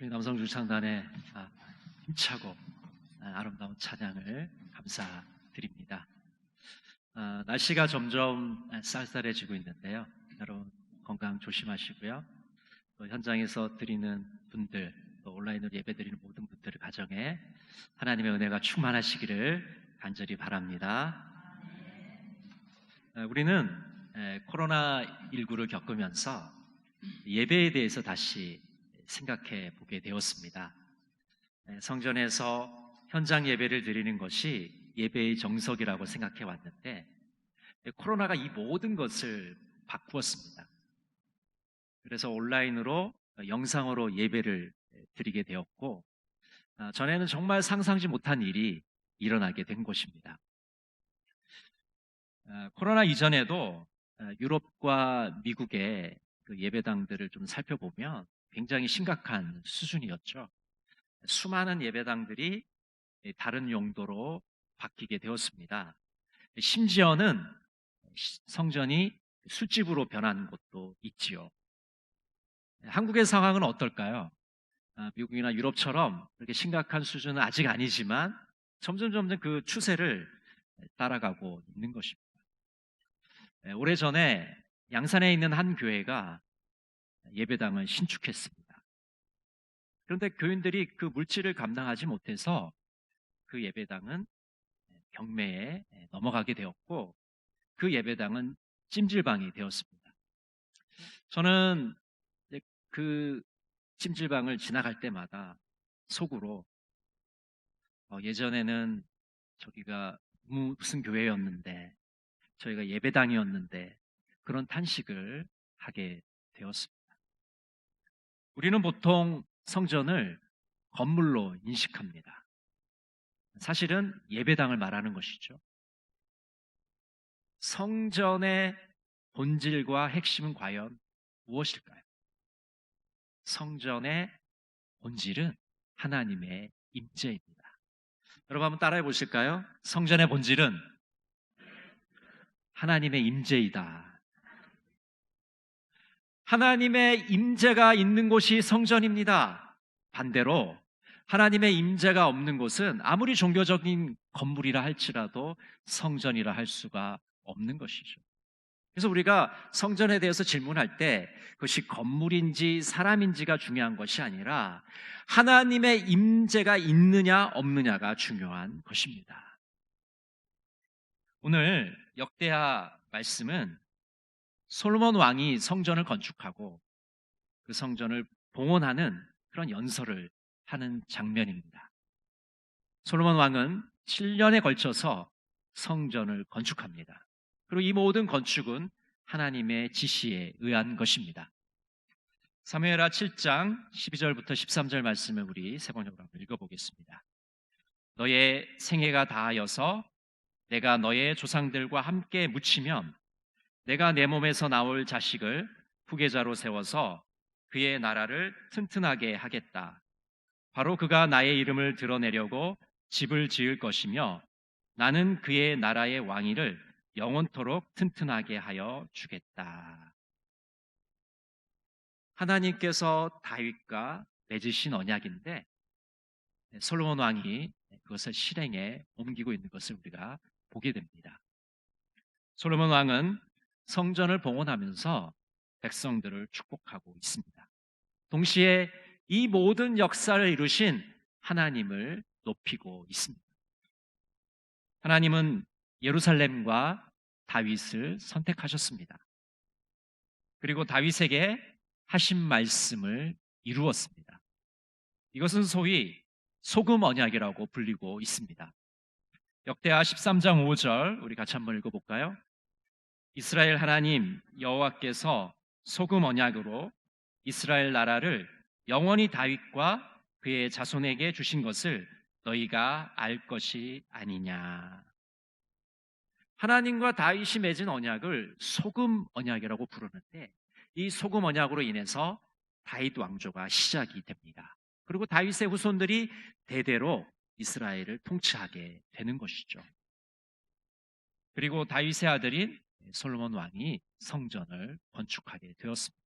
우리 남성주 창단의 힘차고 아름다운 찬양을 감사드립니다. 날씨가 점점 쌀쌀해지고 있는데요. 여러분 건강 조심하시고요. 또 현장에서 드리는 분들, 또 온라인으로 예배드리는 모든 분들의 가정에 하나님의 은혜가 충만하시기를 간절히 바랍니다. 우리는 코로나19를 겪으면서 예배에 대해서 다시 생각해 보게 되었습니다. 성전에서 현장 예배를 드리는 것이 예배의 정석이라고 생각해 왔는데 코로나가 이 모든 것을 바꾸었습니다. 그래서 온라인으로 영상으로 예배를 드리게 되었고 전에는 정말 상상지 못한 일이 일어나게 된 것입니다. 코로나 이전에도 유럽과 미국의 그 예배당들을 좀 살펴보면 굉장히 심각한 수준이었죠. 수많은 예배당들이 다른 용도로 바뀌게 되었습니다. 심지어는 성전이 술집으로 변한 곳도 있지요. 한국의 상황은 어떨까요? 미국이나 유럽처럼 그렇게 심각한 수준은 아직 아니지만 점점 그 추세를 따라가고 있는 것입니다. 오래전에 양산에 있는 한 교회가 예배당을 신축했습니다. 그런데 교인들이 그 물질을 감당하지 못해서 그 예배당은 경매에 넘어가게 되었고 그 예배당은 찜질방이 되었습니다. 저는 그 찜질방을 지나갈 때마다 속으로 예전에는 저기가 무슨 교회였는데 저희가 예배당이었는데 그런 탄식을 하게 되었습니다. 우리는 보통 성전을 건물로 인식합니다. 사실은 예배당을 말하는 것이죠. 성전의 본질과 핵심은 과연 무엇일까요? 성전의 본질은 하나님의 임재입니다. 여러분 한번 따라해 보실까요? 성전의 본질은 하나님의 임재이다. 하나님의 임재가 있는 곳이 성전입니다. 반대로 하나님의 임재가 없는 곳은 아무리 종교적인 건물이라 할지라도 성전이라 할 수가 없는 것이죠. 그래서 우리가 성전에 대해서 질문할 때 그것이 건물인지 사람인지가 중요한 것이 아니라 하나님의 임재가 있느냐 없느냐가 중요한 것입니다. 오늘 역대하 말씀은 솔로몬 왕이 성전을 건축하고 그 성전을 봉헌하는 그런 연설을 하는 장면입니다. 솔로몬 왕은 7년에 걸쳐서 성전을 건축합니다. 그리고 이 모든 건축은 하나님의 지시에 의한 것입니다. 사무엘하 7장 12절부터 13절 말씀을 우리 세 번역으로 한번 읽어보겠습니다. 너의 생애가 다하여서 내가 너의 조상들과 함께 묻히면 내가 내 몸에서 나올 자식을 후계자로 세워서 그의 나라를 튼튼하게 하겠다. 바로 그가 나의 이름을 드러내려고 집을 지을 것이며 나는 그의 나라의 왕위를 영원토록 튼튼하게 하여 주겠다. 하나님께서 다윗과 맺으신 언약인데 솔로몬 왕이 그것을 실행에 옮기고 있는 것을 우리가 보게 됩니다. 솔로몬 왕은 성전을 봉헌하면서 백성들을 축복하고 있습니다. 동시에 이 모든 역사를 이루신 하나님을 높이고 있습니다. 하나님은 예루살렘과 다윗을 선택하셨습니다. 그리고 다윗에게 하신 말씀을 이루었습니다. 이것은 소위 소금 언약이라고 불리고 있습니다. 역대하 13장 5절 우리 같이 한번 읽어볼까요? 이스라엘 하나님 여호와께서 소금 언약으로 이스라엘 나라를 영원히 다윗과 그의 자손에게 주신 것을 너희가 알 것이 아니냐. 하나님과 다윗이 맺은 언약을 소금 언약이라고 부르는데 이 소금 언약으로 인해서 다윗 왕조가 시작이 됩니다. 그리고 다윗의 후손들이 대대로 이스라엘을 통치하게 되는 것이죠. 그리고 다윗의 아들인 솔로몬 왕이 성전을 건축하게 되었습니다.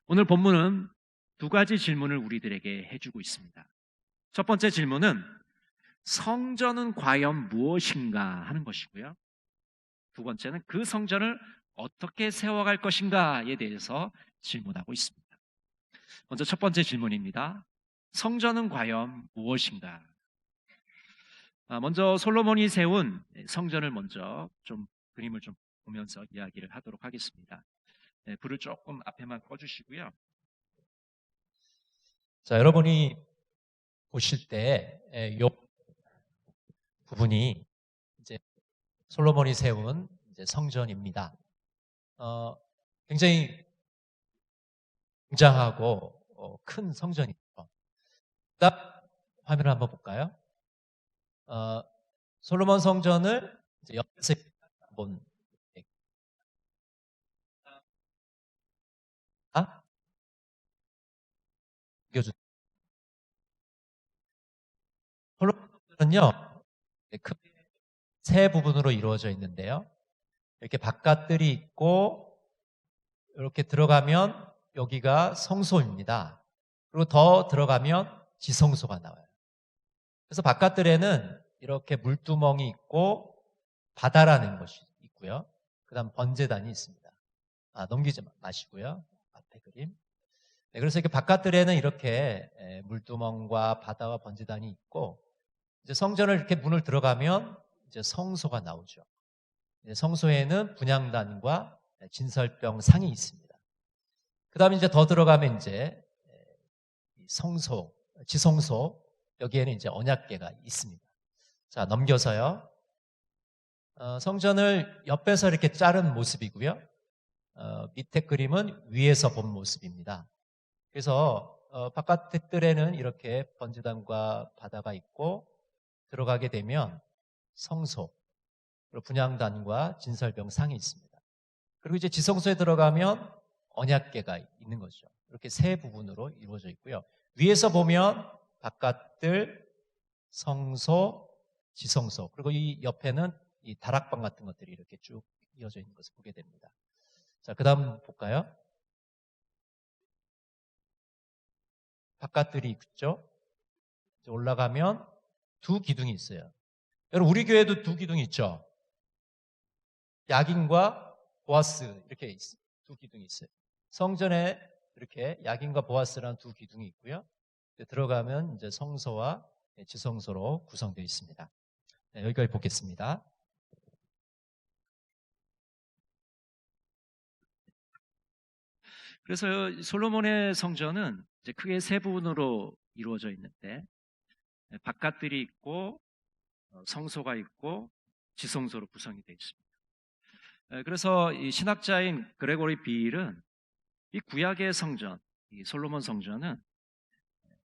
오늘 본문은 두 가지 질문을 우리들에게 해주고 있습니다. 첫 번째 질문은 성전은 과연 무엇인가 하는 것이고요. 두 번째는 그 성전을 어떻게 세워갈 것인가에 대해서 질문하고 있습니다. 먼저 첫 번째 질문입니다. 성전은 과연 무엇인가? 먼저 솔로몬이 세운 성전을 먼저 그림을 좀 보면서 이야기를 하도록 하겠습니다. 불을 조금 앞에만 꺼주시고요. 자, 여러분이 보실 때 이 부분이 이제 솔로몬이 세운 이제 성전입니다. 굉장히 굉장하고 큰 성전이죠. 그다음 화면을 한번 볼까요? 솔로몬 성전을 이제 옆에서 한번 비교주. 솔로몬 성전은요, 크게 세 부분으로 이루어져 있는데요. 이렇게 바깥들이 있고 이렇게 들어가면 여기가 성소입니다. 그리고 더 들어가면 지성소가 나와요. 그래서 바깥들에는 이렇게 물두멍이 있고 바다라는 것이 있고요. 그 다음 번제단이 있습니다. 넘기지 마시고요. 앞에 그림. 네, 그래서 이렇게 바깥들에는 이렇게 물두멍과 바다와 번제단이 있고, 이제 성전을 이렇게 문을 들어가면 이제 성소가 나오죠. 성소에는 분향단과 진설병 상이 있습니다. 그 다음에 이제 더 들어가면 이제 성소, 지성소, 여기에는 이제 언약궤가 있습니다. 자, 넘겨서요. 성전을 옆에서 이렇게 자른 모습이고요. 밑에 그림은 위에서 본 모습입니다. 그래서 바깥들에는 이렇게 번제단과 바다가 있고, 들어가게 되면 성소, 그리고 분향단과 진설병 상이 있습니다. 그리고 이제 지성소에 들어가면 언약궤가 있는 거죠. 이렇게 세 부분으로 이루어져 있고요. 위에서 보면 바깥들, 성소, 지성소, 그리고 이 옆에는 이 다락방 같은 것들이 이렇게 쭉 이어져 있는 것을 보게 됩니다. 자, 그 다음 볼까요? 바깥들이 있죠. 올라가면 두 기둥이 있어요. 여러분, 우리 교회도 두 기둥이 있죠. 야긴과 보아스 이렇게 두 기둥이 있어요. 성전에 이렇게 야긴과 보아스라는 두 기둥이 있고요. 들어가면 이제 성소와 지성소로 구성되어 있습니다. 네, 여기까지 보겠습니다. 그래서 솔로몬의 성전은 이제 크게 세 부분으로 이루어져 있는데, 바깥들이 있고 성소가 있고 지성소로 구성이 되어 있습니다. 그래서 이 신학자인 그레고리 빌은 이 구약의 성전, 이 솔로몬 성전은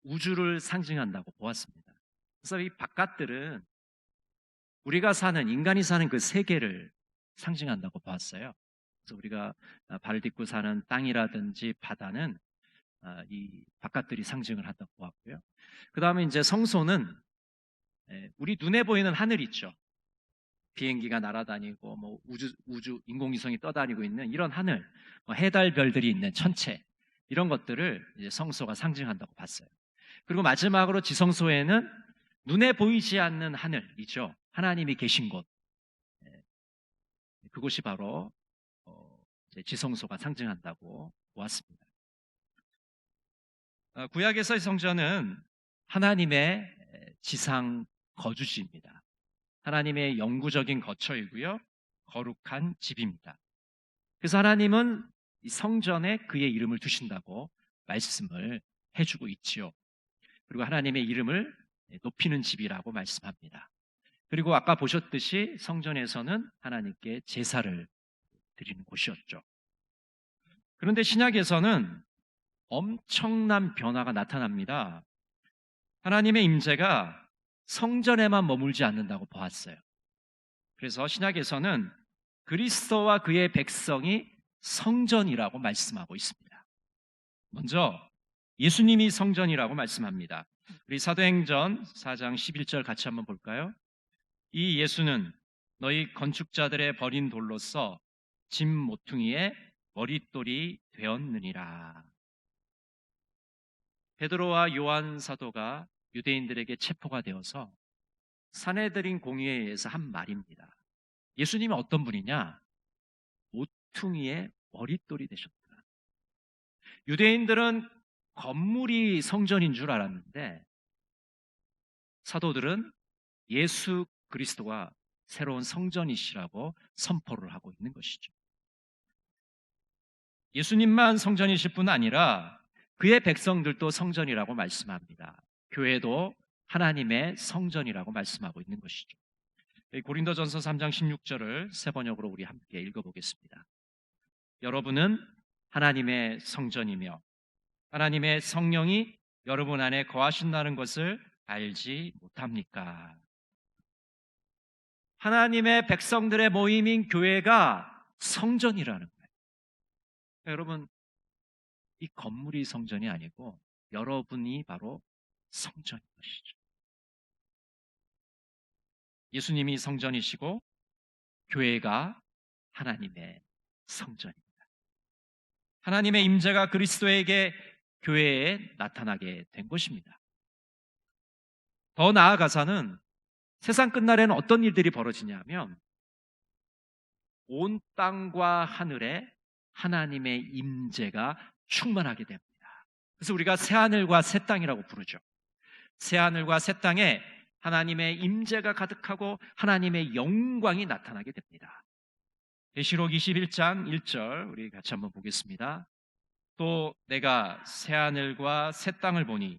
우주를 상징한다고 보았습니다. 그래서 이 바깥들은 우리가 사는, 인간이 사는 그 세계를 상징한다고 보았어요. 그래서 우리가 발을 딛고 사는 땅이라든지 바다는 이 바깥들이 상징을 한다고 보았고요. 그 다음에 이제 성소는 우리 눈에 보이는 하늘 있죠. 비행기가 날아다니고 뭐 우주 인공위성이 떠다니고 있는 이런 하늘, 해달 별들이 있는 천체, 이런 것들을 이제 성소가 상징한다고 봤어요. 그리고 마지막으로 지성소에는 눈에 보이지 않는 하늘이죠. 하나님이 계신 곳, 그곳이 바로 이제 지성소가 상징한다고 보았습니다. 구약에서의 성전은 하나님의 지상 거주지입니다. 하나님의 영구적인 거처이고요, 거룩한 집입니다. 그래서 하나님은 이 성전에 그의 이름을 두신다고 말씀을 해주고 있지요. 그리고 하나님의 이름을 높이는 집이라고 말씀합니다. 그리고 아까 보셨듯이 성전에서는 하나님께 제사를 드리는 곳이었죠. 그런데 신약에서는 엄청난 변화가 나타납니다. 하나님의 임재가 성전에만 머물지 않는다고 보았어요. 그래서 신약에서는 그리스도와 그의 백성이 성전이라고 말씀하고 있습니다. 먼저 예수님이 성전이라고 말씀합니다. 우리 사도행전 4장 11절 같이 한번 볼까요? 이 예수는 너희 건축자들의 버린 돌로서 집 모퉁이의 머릿돌이 되었느니라. 베드로와 요한 사도가 유대인들에게 체포가 되어서 산헤드린 공의에 의해서 한 말입니다. 예수님이 어떤 분이냐? 모퉁이의 머릿돌이 되셨다. 유대인들은 건물이 성전인 줄 알았는데 사도들은 예수 그리스도가 새로운 성전이시라고 선포를 하고 있는 것이죠. 예수님만 성전이실 뿐 아니라 그의 백성들도 성전이라고 말씀합니다. 교회도 하나님의 성전이라고 말씀하고 있는 것이죠. 고린도전서 3장 16절을 새 번역으로 우리 함께 읽어보겠습니다. 여러분은 하나님의 성전이며 하나님의 성령이 여러분 안에 거하신다는 것을 알지 못합니까? 하나님의 백성들의 모임인 교회가 성전이라는 거예요. 여러분, 이 건물이 성전이 아니고 여러분이 바로 성전인 것이죠. 예수님이 성전이시고 교회가 하나님의 성전입니다. 하나님의 임재가 그리스도에게 교회에 나타나게 된 것입니다. 더 나아가서는 세상 끝날에는 어떤 일들이 벌어지냐면 온 땅과 하늘에 하나님의 임재가 충만하게 됩니다. 그래서 우리가 새하늘과 새 땅이라고 부르죠. 새하늘과 새 땅에 하나님의 임재가 가득하고 하나님의 영광이 나타나게 됩니다. 계시록 21장 1절 우리 같이 한번 보겠습니다. 또 내가 새하늘과 새 땅을 보니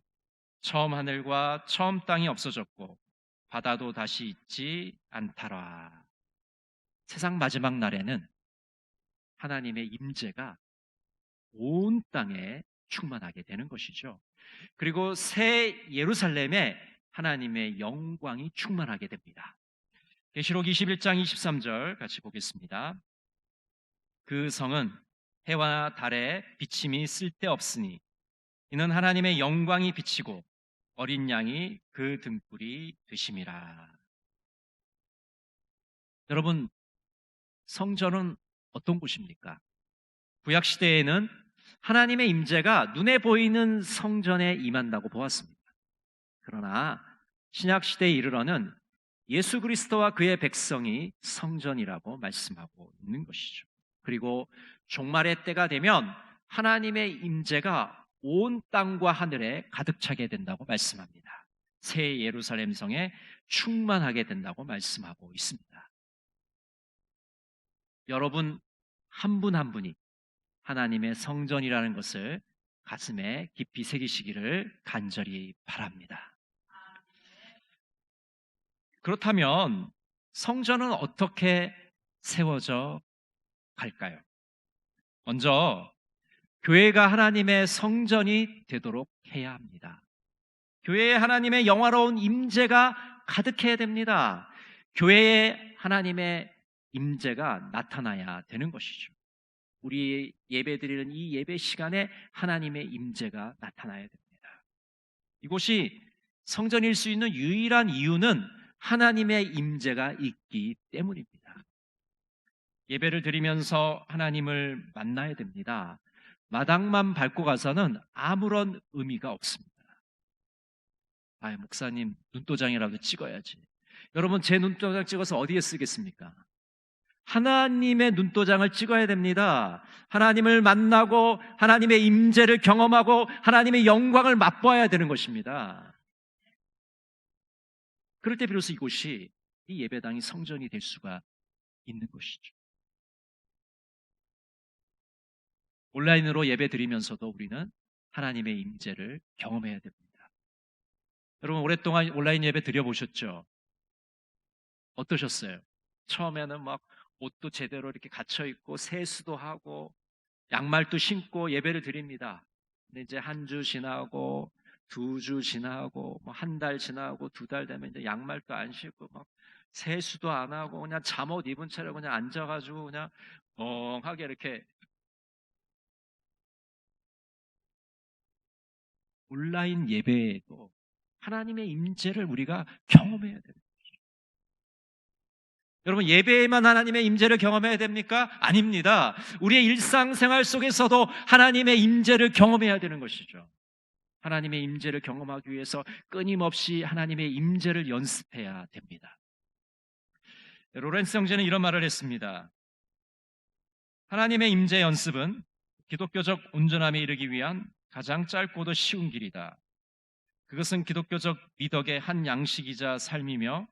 처음 하늘과 처음 땅이 없어졌고 바다도 다시 있지 않더라. 세상 마지막 날에는 하나님의 임재가 온 땅에 충만하게 되는 것이죠. 그리고 새 예루살렘에 하나님의 영광이 충만하게 됩니다. 계시록 21장 23절 같이 보겠습니다. 그 성은 해와 달에 비침이 쓸데없으니 이는 하나님의 영광이 비치고 어린 양이 그 등불이 되심이라. 여러분, 성전은 어떤 곳입니까? 구약 시대에는 하나님의 임재가 눈에 보이는 성전에 임한다고 보았습니다. 그러나 신약 시대에 이르러는 예수 그리스도와 그의 백성이 성전이라고 말씀하고 있는 것이죠. 그리고 종말의 때가 되면 하나님의 임재가 온 땅과 하늘에 가득 차게 된다고 말씀합니다. 새 예루살렘 성에 충만하게 된다고 말씀하고 있습니다. 여러분 한 분 한 분이 하나님의 성전이라는 것을 가슴에 깊이 새기시기를 간절히 바랍니다. 그렇다면 성전은 어떻게 세워져 갈까요? 먼저 교회가 하나님의 성전이 되도록 해야 합니다. 교회에 하나님의 영화로운 임재가 가득해야 됩니다. 교회에 하나님의 임재가 나타나야 되는 것이죠. 우리 예배드리는 이 예배 시간에 하나님의 임재가 나타나야 됩니다. 이곳이 성전일 수 있는 유일한 이유는 하나님의 임재가 있기 때문입니다. 예배를 드리면서 하나님을 만나야 됩니다. 마당만 밟고 가서는 아무런 의미가 없습니다. 목사님 눈도장이라도 찍어야지. 여러분 제 눈도장 찍어서 어디에 쓰겠습니까? 하나님의 눈도장을 찍어야 됩니다. 하나님을 만나고 하나님의 임재를 경험하고 하나님의 영광을 맛보아야 되는 것입니다. 그럴 때 비로소 이곳이 이 예배당이 성전이 될 수가 있는 것이죠. 온라인으로 예배 드리면서도 우리는 하나님의 임재를 경험해야 됩니다. 여러분 오랫동안 온라인 예배 드려보셨죠? 어떠셨어요? 처음에는 막 옷도 제대로 이렇게 갇혀있고 세수도 하고 양말도 신고 예배를 드립니다. 근데 이제 한 주 지나고 2주 지나고 뭐 한 달 지나고 2달 되면 이제 양말도 안 신고 막 세수도 안 하고 그냥 잠옷 입은 채로 그냥 앉아가지고 그냥 멍하게 이렇게. 온라인 예배에도 하나님의 임재를 우리가 경험해야 됩니다. 여러분 예배에만 하나님의 임재를 경험해야 됩니까? 아닙니다. 우리의 일상생활 속에서도 하나님의 임재를 경험해야 되는 것이죠. 하나님의 임재를 경험하기 위해서 끊임없이 하나님의 임재를 연습해야 됩니다. 로렌스 형제는 이런 말을 했습니다. 하나님의 임재 연습은 기독교적 온전함에 이르기 위한 가장 짧고도 쉬운 길이다. 그것은 기독교적 미덕의 한 양식이자 삶이며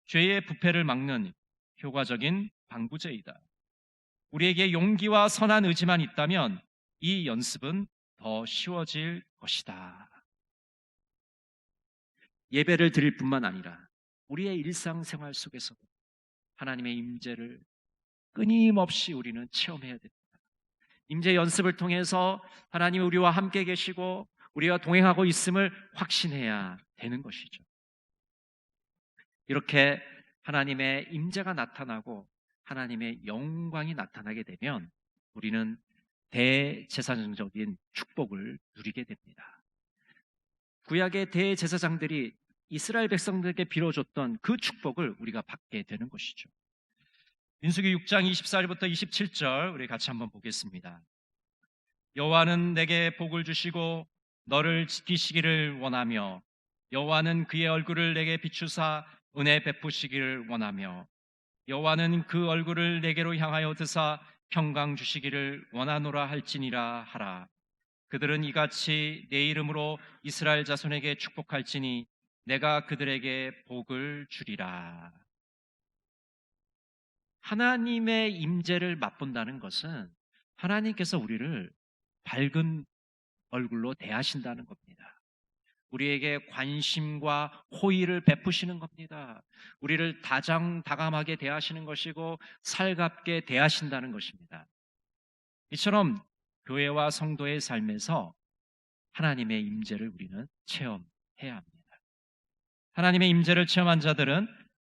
죄의 부패를 막는 효과적인 방부제이다. 우리에게 용기와 선한 의지만 있다면 이 연습은 더 쉬워질 것이다. 예배를 드릴 뿐만 아니라 우리의 일상생활 속에서도 하나님의 임재를 끊임없이 우리는 체험해야 됩니다. 임재 연습을 통해서 하나님이 우리와 함께 계시고 우리와 동행하고 있음을 확신해야 되는 것이죠. 이렇게 하나님의 임재가 나타나고 하나님의 영광이 나타나게 되면 우리는 대제사장적인 축복을 누리게 됩니다. 구약의 대제사장들이 이스라엘 백성들에게 빌어줬던 그 축복을 우리가 받게 되는 것이죠. 민수기 6장 24절부터 27절 우리 같이 한번 보겠습니다. 여호와는 내게 복을 주시고 너를 지키시기를 원하며 여호와는 그의 얼굴을 내게 비추사 은혜 베푸시기를 원하며 여호와는 그 얼굴을 내게로 향하여 드사 평강 주시기를 원하노라 할지니라 하라. 그들은 이같이 내 이름으로 이스라엘 자손에게 축복할지니 내가 그들에게 복을 주리라. 하나님의 임재를 맛본다는 것은 하나님께서 우리를 밝은 얼굴로 대하신다는 겁니다. 우리에게 관심과 호의를 베푸시는 겁니다. 우리를 다정다감하게 대하시는 것이고 살갑게 대하신다는 것입니다. 이처럼 교회와 성도의 삶에서 하나님의 임재를 우리는 체험해야 합니다. 하나님의 임재를 체험한 자들은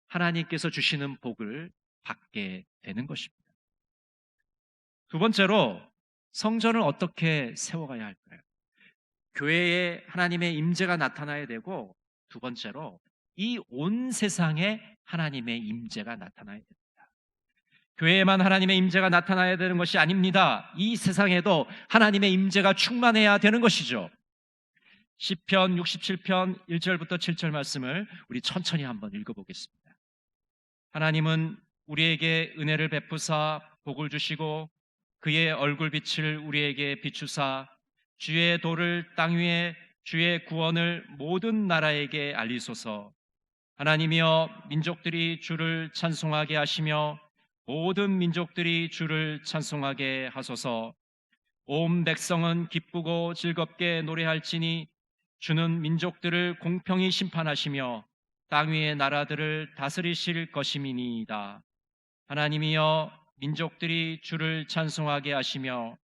하나님께서 주시는 복을 받게 되는 것입니다. 두 번째로 성전을 어떻게 세워가야 할까요? 교회에 하나님의 임재가 나타나야 되고, 두 번째로 이 온 세상에 하나님의 임재가 나타나야 됩니다. 교회에만 하나님의 임재가 나타나야 되는 것이 아닙니다. 이 세상에도 하나님의 임재가 충만해야 되는 것이죠. 시편 67편 1절부터 7절 말씀을 우리 천천히 한번 읽어보겠습니다. 하나님은 우리에게 은혜를 베푸사 복을 주시고 그의 얼굴빛을 우리에게 비추사 주의 도를 땅 위에 주의 구원을 모든 나라에게 알리소서. 하나님이여 민족들이 주를 찬송하게 하시며 모든 민족들이 주를 찬송하게 하소서. 온 백성은 기쁘고 즐겁게 노래할지니 주는 민족들을 공평히 심판하시며 땅 위의 나라들을 다스리실 것임이니이다. 하나님이여 민족들이 주를 찬송하게 하시며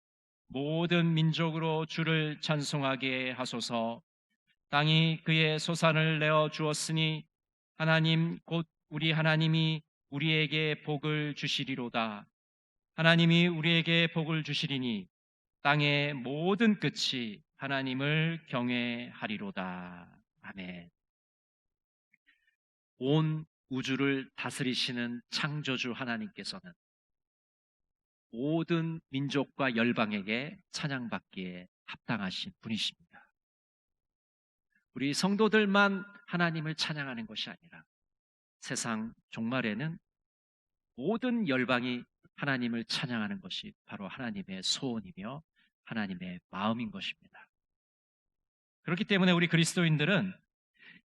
모든 민족으로 주를 찬송하게 하소서. 땅이 그의 소산을 내어 주었으니 하나님 곧 우리 하나님이 우리에게 복을 주시리로다. 하나님이 우리에게 복을 주시리니 땅의 모든 끝이 하나님을 경외하리로다. 아멘. 온 우주를 다스리시는 창조주 하나님께서는 모든 민족과 열방에게 찬양받기에 합당하신 분이십니다. 우리 성도들만 하나님을 찬양하는 것이 아니라 세상 종말에는 모든 열방이 하나님을 찬양하는 것이 바로 하나님의 소원이며 하나님의 마음인 것입니다. 그렇기 때문에 우리 그리스도인들은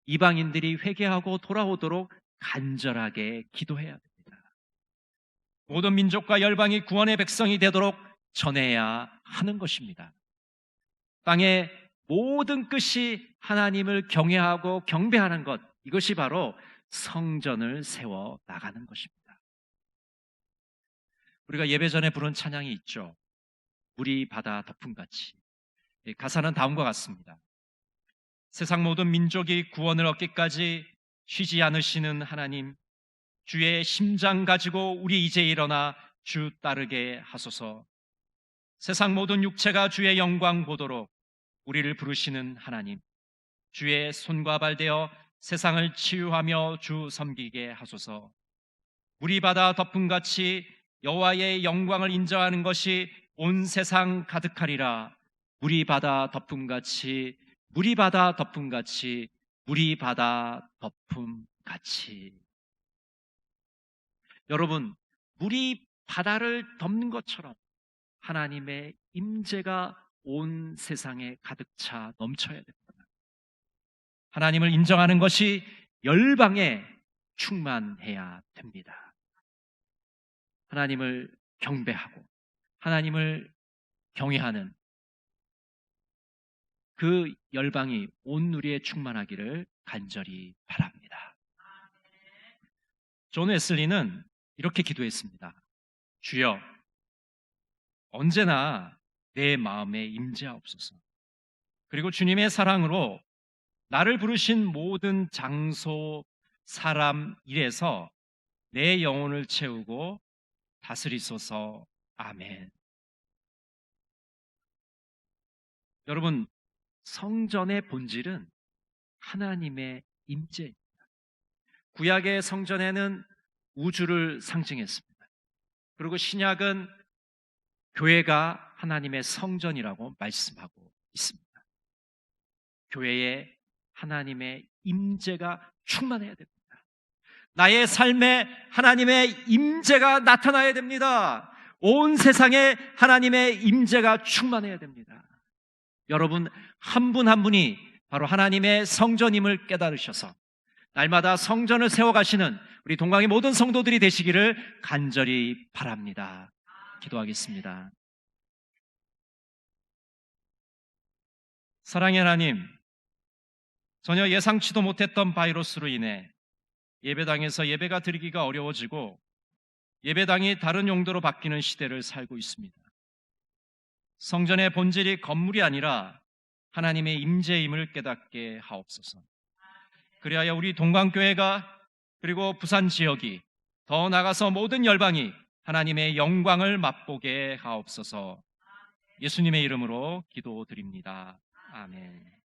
이방인들이 회개하고 돌아오도록 간절하게 기도해야 됩니다. 모든 민족과 열방이 구원의 백성이 되도록 전해야 하는 것입니다. 땅의 모든 끝이 하나님을 경외하고 경배하는 것, 이것이 바로 성전을 세워 나가는 것입니다. 우리가 예배 전에 부른 찬양이 있죠. 물이 바다 덮음같이. 가사는 다음과 같습니다. 세상 모든 민족이 구원을 얻기까지 쉬지 않으시는 하나님, 주의 심장 가지고 우리 이제 일어나 주 따르게 하소서. 세상 모든 육체가 주의 영광 보도록 우리를 부르시는 하나님, 주의 손과 발 되어 세상을 치유하며 주 섬기게 하소서. 물이 바다 덮음같이 여호와의 영광을 인정하는 것이 온 세상 가득하리라. 물이 바다 덮음같이 물이 바다 덮음같이, 물이 바다 덮음같이. 여러분, 물이 바다를 덮는 것처럼 하나님의 임재가 온 세상에 가득 차 넘쳐야 됩니다. 하나님을 인정하는 것이 열방에 충만해야 됩니다. 하나님을 경배하고 하나님을 경외하는 그 열방이 온 누리에 충만하기를 간절히 바랍니다. 존 웨슬리는 이렇게 기도했습니다. 주여, 언제나 내 마음에 임재하옵소서. 그리고 주님의 사랑으로 나를 부르신 모든 장소, 사람, 일에서 내 영혼을 채우고 다스리소서. 아멘. 여러분, 성전의 본질은 하나님의 임재입니다. 구약의 성전에는 우주를 상징했습니다. 그리고 신약은 교회가 하나님의 성전이라고 말씀하고 있습니다. 교회에 하나님의 임재가 충만해야 됩니다. 나의 삶에 하나님의 임재가 나타나야 됩니다. 온 세상에 하나님의 임재가 충만해야 됩니다. 여러분, 한 분 한 분이 바로 하나님의 성전임을 깨달으셔서 날마다 성전을 세워가시는 우리 동광의 모든 성도들이 되시기를 간절히 바랍니다. 기도하겠습니다. 사랑의 하나님, 전혀 예상치도 못했던 바이러스로 인해 예배당에서 예배가 드리기가 어려워지고 예배당이 다른 용도로 바뀌는 시대를 살고 있습니다. 성전의 본질이 건물이 아니라 하나님의 임재임을 깨닫게 하옵소서. 그리하여 우리 동광교회가 그리고 부산 지역이 더 나아가서 모든 열방이 하나님의 영광을 맛보게 하옵소서. 예수님의 이름으로 기도드립니다. 아멘.